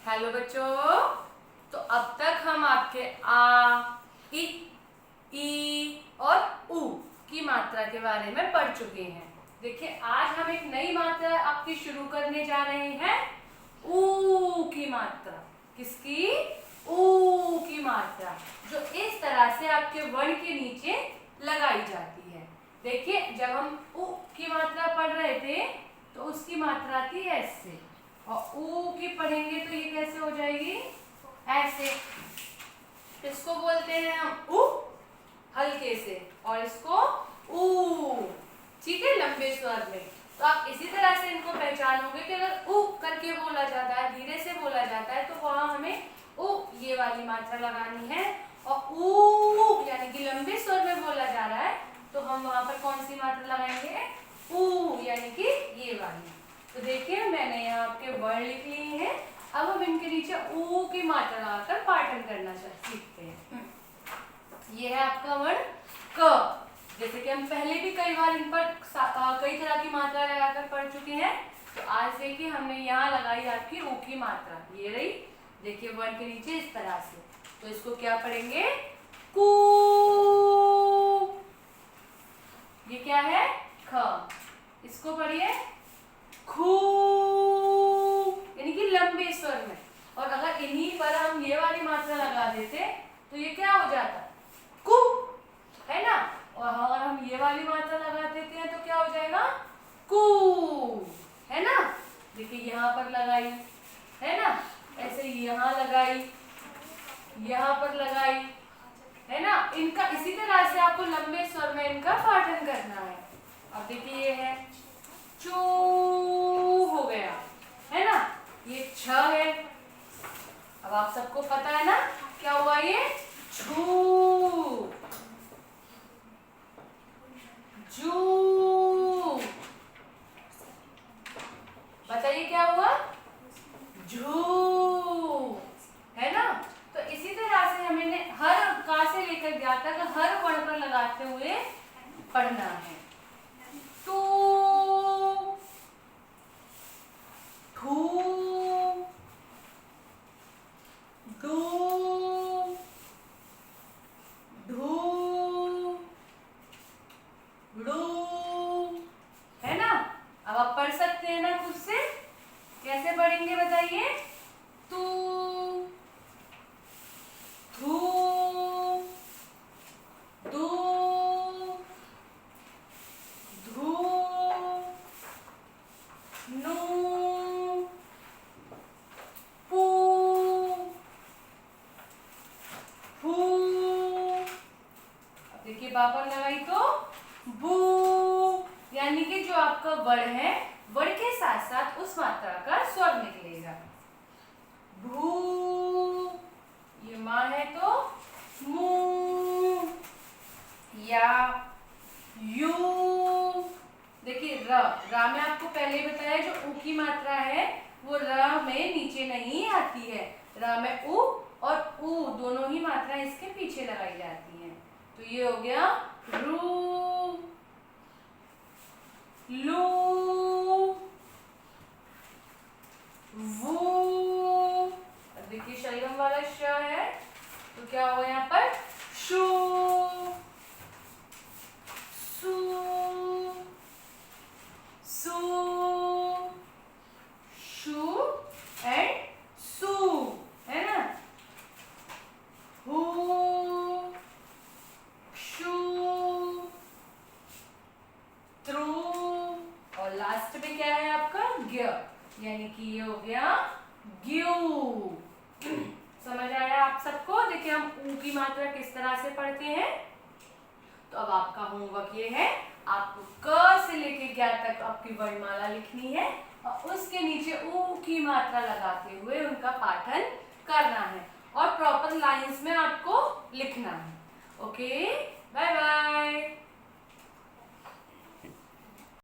Hello बच्चों। तो अब तक हम आपके आ, ई और उ की मात्रा के बारे में पढ़ चुके हैं। देखिए आज हम एक नई मात्रा आपकी शुरू करने जा रहे हैं, ऊ की मात्रा। किसकी? ऊ की मात्रा, जो इस तरह से आपके वर्ण के नीचे लगाई जाती है। देखिए जब हम ऊ की मात्रा पढ़ रहे थे तो उसकी मात्रा थी ऐसे, और ऊ की पढ़ेंगे तो ये कैसे हो जाएगी? ऐसे। इसको बोलते हैं हम ऊ हल्के से, और इसको ऊ, ठीक है, लंबे स्वर में। तो आप इसी तरह से इनको पहचानोगे कि अगर ऊ करके बोला जाता है, धीरे से बोला जाता है, तो वहां हमें ऊ ये वाली मात्रा लगानी है। और ऊ यानी कि लंबे स्वर में बोला जा रहा है तो हम वहां पर कौन सी मात्रा लगाएंगे? ऊ यानी कि ये वाली। तो देखिए मैंने यहाँ आपके वर्ण लिख लिए हैं। अब हम इनके नीचे ऊ की मात्रा लगाकर पाठन करना सीखते हैं। ये है आपका वर्ण क। जैसे कि हम पहले भी कई बार इन पर कई तरह की मात्रा लगाकर पढ़ चुके हैं। तो आज देखिए हमने यहाँ लगाई आपकी ऊ की मात्रा, ये रही। देखिए वर्ण के नीचे इस तरह से, तो इसको क्या पढ़ेंगे? कू। ये क्या है? ख। इसको पढ़िए खू, यानी कि लंबे स्वर में। और अगर इन्हीं पर हम ये वाली मात्रा लगा देते तो ये क्या हो जाता? कु, है ना। और अगर हम ये वाली मात्रा लगा देते हैं तो क्या हो जाएगा? कु, है ना। देखिए यहाँ पर लगाई, है ना, ऐसे यहाँ लगाई, यहाँ पर लगाई, है ना। इनका इसी तरह से आपको लंबे स्वर में इनका पाठन करना है। अब देखिए ये है चू, हो गया, है ना। ये छ है। अब आप सबको पता है ना क्या हुआ? ये छू, जू। बताइए क्या हुआ? झू, है ना। तो इसी तरह से हमें हर का से लेकर ज्ञा तक हर वर्ण पर लगाते हुए पढ़ना है। टू, ठू, डू, ढू, ढू, है ना। अब आप पढ़ सकते हैं ना खुद से। कैसे पढ़ेंगे बताइए? तू, थू, दू, धू, नू, पू, फू। अब देखिए बापर लगाई तो बू, यानी कि जो आपका वर्ण है, वर्ण के साथ साथ उस मात्रा का स्वर निकलेगा। भू, ये माँ है तो मू, या यू। देखिए र में आपको पहले ही बताया जो ऊ की मात्रा है वो र में नीचे नहीं आती है। र में ऊ और ऊ दोनों ही मात्रा इसके पीछे लगाई जाती हैं। तो ये हो गया रू, लू, वू। देखिए शलगम वाला श है तो क्या होगा यहाँ पर? शू, सू, सू, शू एंड सू, है ना। हू, शू, त्रू, और लास्ट में क्या है आपका? ग्य, यानी कि ये हो गया ग्यू। समझ आया आप सबको? देखिए हम ऊ की मात्रा किस तरह से पढ़ते हैं। तो अब आपका होमवर्क ये है, आपको क से लेके ज्ञ तक आपकी वर्णमाला लिखनी है और उसके नीचे ऊ की मात्रा लगाते हुए उनका पाठन करना है और प्रॉपर लाइंस में आपको लिखना है। Okay, bye bye.